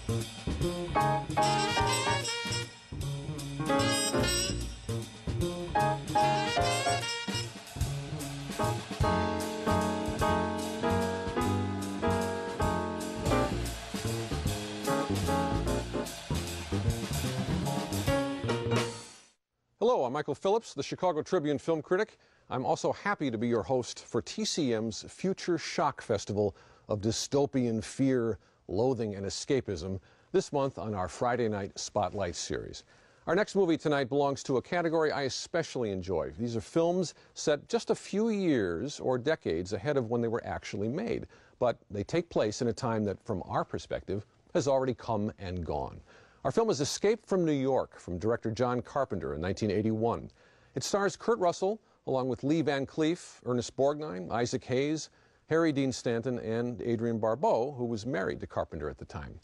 Hello, I'm Michael Phillips, the Chicago Tribune film critic. I'm also happy to be your host for TCM's Future Shock Festival of Dystopian Fear, Loathing, and Escapism this month on our Friday Night Spotlight series. Our next movie tonight belongs to a category I especially enjoy. These are films set just a few years or decades ahead of when they were actually made, but they take place in a time that, from our perspective, has already come and gone. Our film is Escape from New York, from director John Carpenter in 1981. It stars Kurt Russell, along with Lee Van Cleef, Ernest Borgnine, Isaac Hayes, Harry Dean Stanton, and Adrienne Barbeau, who was married to Carpenter at the time.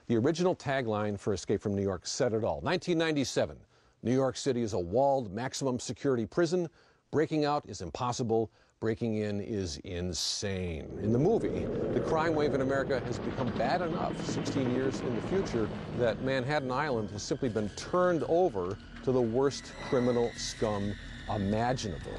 The original tagline for Escape from New York said it all. 1997, New York City is a walled, maximum security prison. Breaking out is impossible. Breaking in is insane. In the movie, the crime wave in America has become bad enough 16 years in the future that Manhattan Island has simply been turned over to the worst criminal scum imaginable.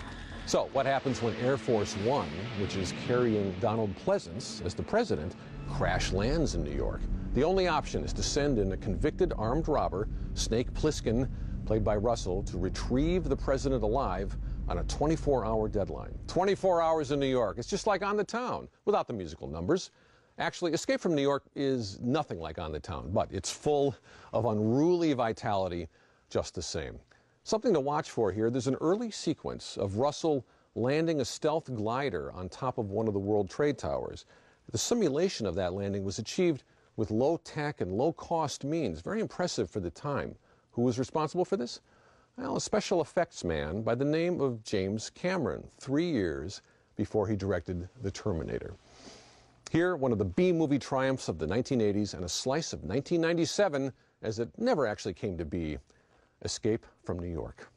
So what happens when Air Force One, which is carrying Donald Pleasance as the president, crash lands in New York? The only option is to send in a convicted armed robber, Snake Plissken, played by Russell, to retrieve the president alive on a 24-hour deadline. 24 hours in New York. It's just like On the Town, without the musical numbers. Actually, Escape from New York is nothing like On the Town, but it's full of unruly vitality just the same. Something to watch for here, there's an early sequence of Russell landing a stealth glider on top of one of the World Trade Towers. The simulation of that landing was achieved with low-tech and low-cost means. Very impressive for the time. Who was responsible for this? Well, a special effects man by the name of James Cameron, 3 years before he directed The Terminator. Here, one of the B-movie triumphs of the 1980s and a slice of 1997, as it never actually came to be, Escape from New York.